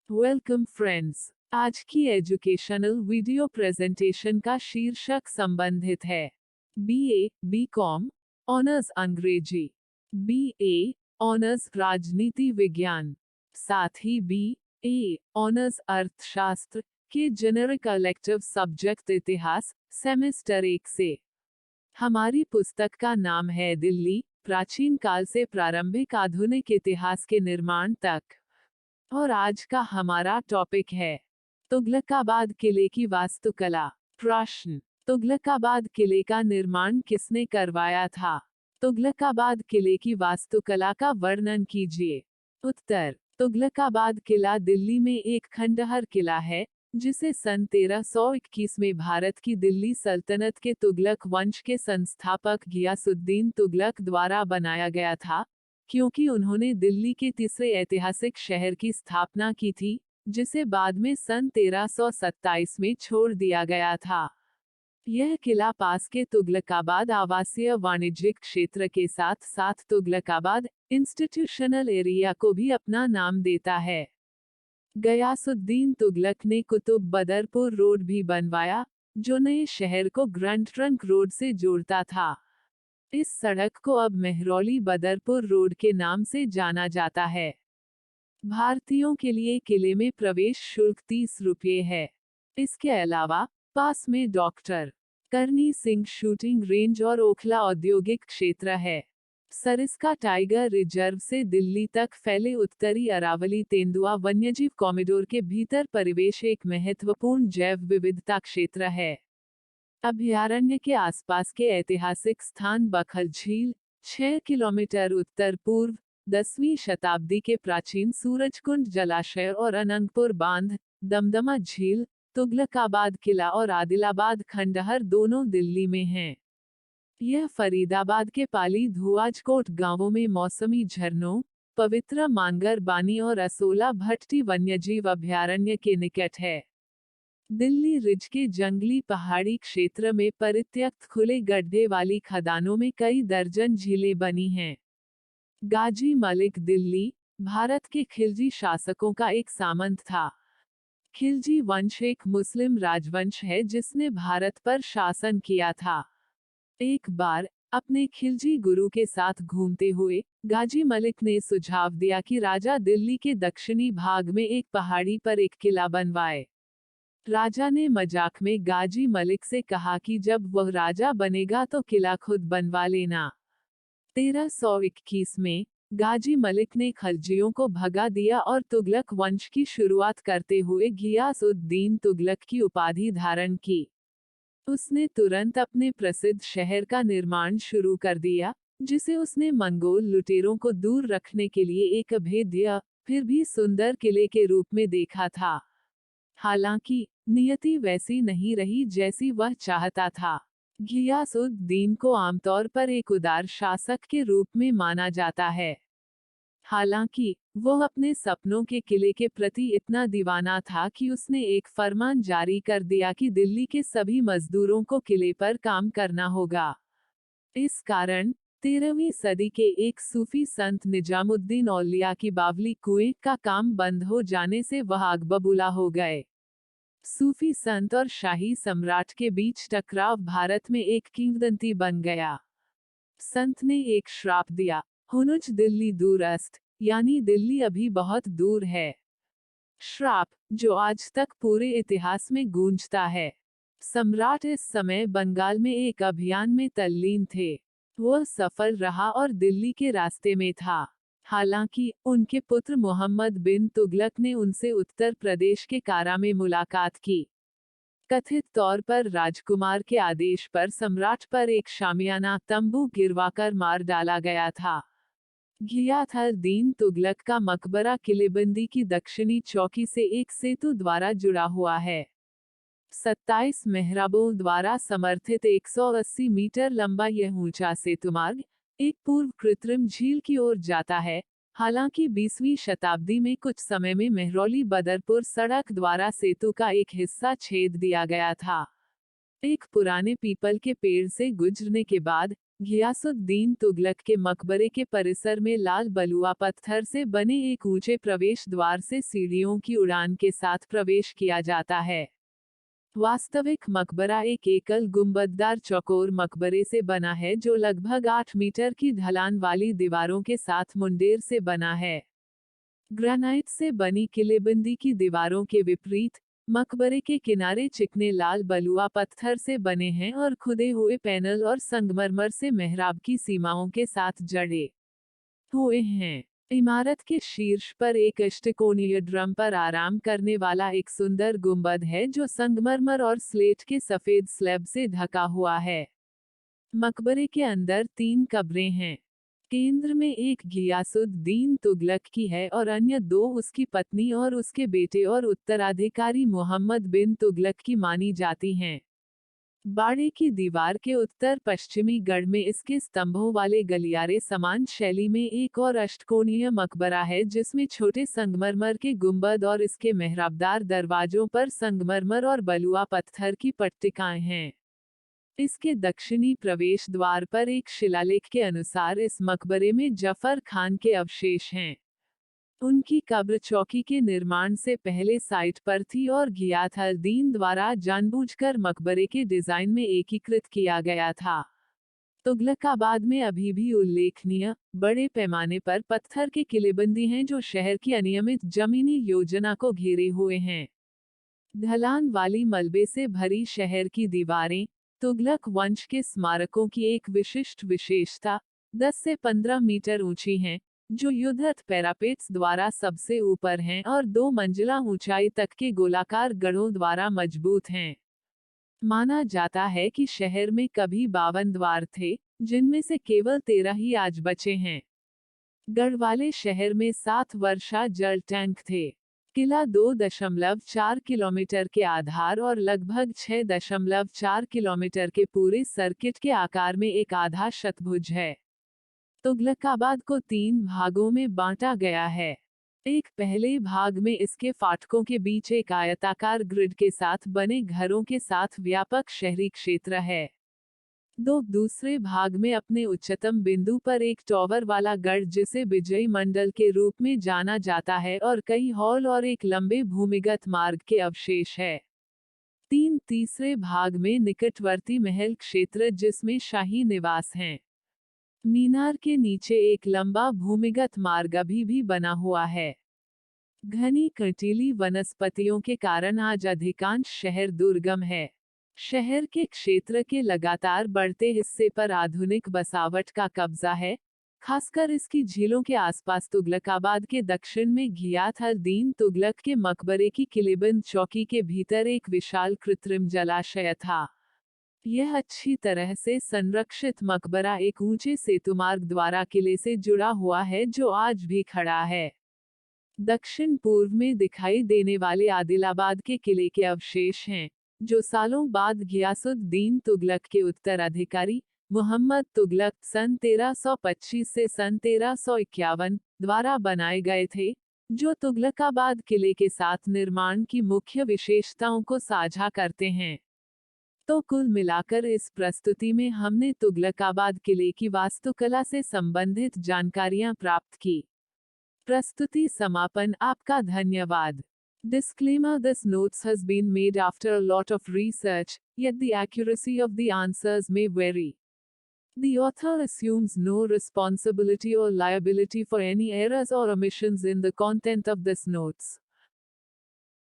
Welcome friends. आज की educational video presentation का शीर्षक संबंधित है BA, BCom, ऑनर्स अंग्रेजी, BA, ऑनर्स राजनीति विज्ञान, साथ ही BA, ऑनर्स अर्थशास्त्र के जेनरिक इलेक्टिव सब्जेक्ट इतिहास, सेमेस्टर 1 से। हमारी पुस्तक का नाम है दिल्ली, प्राचीन काल से प्रारंभिक आधुनिक इतिहास के निर्माण तक। और आज का हमारा टॉपिक है तुगलकाबाद किले की वास्तुकला। प्रश्न: तुगलकाबाद किले का निर्माण किसने करवाया था? तुगलकाबाद किले की वास्तुकला का वर्णन कीजिए। उत्तर: तुगलकाबाद किला दिल्ली में एक खंडहर किला है, जिसे सन 1321 में भारत की दिल्ली सल्तनत के तुगलक वंश के संस्थापक गियासुद्दीन तुगलक द्वारा बनाया गया था, क्योंकि उन्होंने दिल्ली के तीसरे ऐतिहासिक शहर की स्थापना की थी, जिसे बाद में सन 1327 में छोड़ दिया गया था। यह किला पास के तुगलकाबाद आवासीय वाणिज्यिक क्षेत्र के साथ साथ तुगलकाबाद इंस्टीट्यूशनल एरिया को भी अपना नाम देता है। गयासुद्दीन तुगलक ने कुतुब बदरपुर रोड भी बनवाया, जो नए शहर को ग्रैंड ट्रंक रोड से जोड़ता था। इस सड़क को अब मेहरौली बदरपुर रोड के नाम से जाना जाता है। भारतीयों के लिए किले में प्रवेश शुल्क 30 रुपये है। इसके अलावा पास में डॉक्टर करनी सिंह शूटिंग रेंज और ओखला औद्योगिक क्षेत्र है। सरिस्का टाइगर रिजर्व से दिल्ली तक फैले उत्तरी अरावली तेंदुआ वन्यजीव कॉरिडोर के भीतर परिवेश एक महत्वपूर्ण जैव विविधता क्षेत्र है। अभयारण्य के आसपास के ऐतिहासिक स्थान बखल झील, 6 किलोमीटर उत्तर पूर्व, 10वीं शताब्दी के प्राचीन सूरजकुंड जलाशय और अनंगपुर बांध, दमदमा झील, तुगलकाबाद किला और आदिलाबाद खंडहर दोनों दिल्ली में हैं। यह फरीदाबाद के पाली धुआजकोट गांवों में मौसमी झरनों, पवित्र मांगर बानी और असोला भट्टी वन्यजीव अभयारण्य के निकट है। दिल्ली रिज के जंगली पहाड़ी क्षेत्र में परित्यक्त खुले गड्ढे वाली खदानों में कई दर्जन झीलें बनी हैं। गाजी मलिक दिल्ली, भारत के खिलजी शासकों का एक सामंत था। खिलजी वंश एक मुस्लिम राजवंश है जिसने भारत पर शासन किया था। एक बार अपने खिलजी गुरु के साथ घूमते हुए गाजी मलिक ने सुझाव दिया कि राजा दिल्ली के दक्षिणी भाग में एक पहाड़ी पर एक किला बनवाए। राजा ने मजाक में गाजी मलिक से कहा कि जब वह राजा बनेगा तो किला खुद बनवा लेना। 1321 में गाजी मलिक ने खलजियों को भगा दिया और तुगलक वंश की शुरुआत करते हुए गियासुद्दीन तुगलक की उपाधि धारण की। उसने तुरंत अपने प्रसिद्ध शहर का निर्माण शुरू कर दिया, जिसे उसने मंगोल लुटेरों को दूर रखने के लिए एक अभेद्य, फिर भी सुंदर किले के रूप में देखा था। हालांकि नियति वैसी नहीं रही जैसी वह चाहता था। गियासुद्दीन को आमतौर पर एक उदार शासक के रूप में माना जाता है। हालांकि वह अपने सपनों के किले के प्रति इतना दीवाना था कि उसने एक फरमान जारी कर दिया कि दिल्ली के सभी मजदूरों को किले पर काम करना होगा। इस कारण 13वीं सदी के एक सूफी संत निजामुद्दीन औलिया की बावली कुएं का काम बंद हो जाने से वह आगबबूला हो गए। सूफी संत और शाही सम्राट के बीच टकराव भारत में एक किंवदंती बन गया। संत ने एक श्राप दिया, हुनुच दिल्ली दूरस्त, यानी दिल्ली अभी बहुत दूर है। श्राप जो आज तक पूरे इतिहास में गूंजता है। सम्राट इस समय बंगाल में एक अभियान में तल्लीन थे। वह सफल रहा और दिल्ली के रास्ते में था। हालांकि उनके पुत्र मोहम्मद बिन तुगलक ने उनसे उत्तर प्रदेश के कारा में मुलाकात की। कथित तौर पर राजकुमार के आदेश पर सम्राट पर एक शामियाना तंबू गिरवाकर मार डाला गया था। गियासुद्दीन तुगलक का मकबरा किलेबंदी की दक्षिणी चौकी से एक सेतु द्वारा जुड़ा हुआ है। 27 मेहराबों द्वारा समर्थित 180 मीटर लंबा यह ऊंचा सेतुमार्ग एक पूर्व कृत्रिम झील की ओर जाता है। हालांकि 20वीं शताब्दी में कुछ समय में मेहरौली बदरपुर सड़क द्वारा सेतु का एक हिस्सा छेद दिया गया था। एक पुराने पीपल के पेड़ से गुजरने के बाद गियासुद्दीन तुगलक के मकबरे के परिसर में लाल बलुआ पत्थर से बने एक ऊंचे प्रवेश द्वार से सीढ़ियों की उड़ान के साथ प्रवेश किया जाता है। वास्तविक मकबरा एक एकल गुंबददार चौकोर मकबरे से बना है जो लगभग 8 मीटर की ढलान वाली दीवारों के साथ मुंडेर से बना है। ग्रेनाइट से बनी किलेबंदी की दीवारों के विपरीत, मकबरे के किनारे चिकने लाल बलुआ पत्थर से बने हैं और खुदे हुए पैनल और संगमरमर से मेहराब की सीमाओं के साथ जड़े हुए हैं। इमारत के शीर्ष पर एक अष्टकोणीय ड्रम पर आराम करने वाला एक सुंदर गुंबद है जो संगमरमर और स्लेट के सफेद स्लैब से ढका हुआ है। मकबरे के अंदर 3 कब्रें हैं। केंद्र में एक गियासुद्दीन तुगलक की है और अन्य 2 उसकी पत्नी और उसके बेटे और उत्तराधिकारी मोहम्मद बिन तुगलक की मानी जाती हैं। बाड़े की दीवार के उत्तर पश्चिमी गढ़ में इसके स्तंभों वाले गलियारे समान शैली में एक और अष्टकोणीय मकबरा है जिसमें छोटे संगमरमर के गुंबद और इसके मेहराबदार दरवाजों पर संगमरमर और बलुआ पत्थर की पट्टिकाएं हैं। इसके दक्षिणी प्रवेश द्वार पर एक शिलालेख के अनुसार इस मकबरे में जफर खान के अवशेष हैं। उनकी कब्र चौकी के निर्माण से पहले साइट पर थी और गियाथ अल-दीन द्वारा जानबूझकर मकबरे के डिजाइन में एकीकृत किया गया था। तुगलकाबाद में अभी भी उल्लेखनीय, बड़े पैमाने पर पत्थर के किलेबंदी हैं जो शहर की अनियमित जमीनी योजना को घेरे हुए हैं। ढलान वाली मलबे से भरी शहर की दीवारें, तुगलक वंश के स्मारकों की एक विशिष्ट विशेषता, 10 से 15 मीटर ऊंची हैं, जो युद्धस्थ पैरापेट्स द्वारा सबसे ऊपर हैं और 2 मंजिला ऊंचाई तक के गोलाकार गढ़ों द्वारा मजबूत हैं। माना जाता है कि शहर में कभी 52 द्वार थे, जिनमें से केवल 13 ही आज बचे हैं। गढ़वाले शहर में 7 वर्षा जल टैंक थे। किला 2.4 किलोमीटर के आधार और लगभग 6.4 किलोमीटर के पूरे सर्किट के आकार में एक आधा शतभुज है। तुगलकाबाद को 3 भागों में बांटा गया है। एक पहले भाग में इसके फाटकों के बीच एक आयताकार ग्रिड के साथ बने घरों के साथ व्यापक शहरी क्षेत्र है। दूसरे भाग में अपने उच्चतम बिंदु पर एक टॉवर वाला गढ़ जिसे विजयी मंडल के रूप में जाना जाता है और कई हॉल और एक लंबे भूमिगत मार्ग के अवशेष है। तीसरे भाग में निकटवर्ती महल क्षेत्र जिसमें शाही निवास हैं। मीनार के नीचे एक लंबा भूमिगत मार्ग अभी भी बना हुआ है। घनी कंटीली वनस्पतियों के कारण आज अधिकांश शहर दुर्गम है। शहर के क्षेत्र के लगातार बढ़ते हिस्से पर आधुनिक बसावट का कब्जा है, खासकर इसकी झीलों के आसपास। तुगलकाबाद के दक्षिण में गियाथ अल-दीन तुगलक के मकबरे की किलेबंद चौकी के भीतर एक विशाल कृत्रिम जलाशय था। यह अच्छी तरह से संरक्षित मकबरा एक ऊंचे सेतुमार्ग द्वारा किले से जुड़ा हुआ है जो आज भी खड़ा है। दक्षिण पूर्व में दिखाई देने वाले आदिलाबाद के किले के अवशेष हैं, जो सालों बाद गियासुद्दीन तुगलक के उत्तराधिकारी मुहम्मद तुगलक सन 1325 से सन 1351 द्वारा बनाए गए थे, जो तुगलकाबाद किले के साथ निर्माण की मुख्य विशेषताओं को साझा करते हैं। तो कुल मिलाकर इस प्रस्तुति में हमने तुगलकाबाद किले की वास्तुकला से संबंधित जानकारियां प्राप्त की। प्रस्तुति समापन। आपका धन्यवाद। Disclaimer: This notes has been made after a lot of research, yet the accuracy of the answers may vary. The author assumes no responsibility or liability for any errors or omissions in the content of this notes.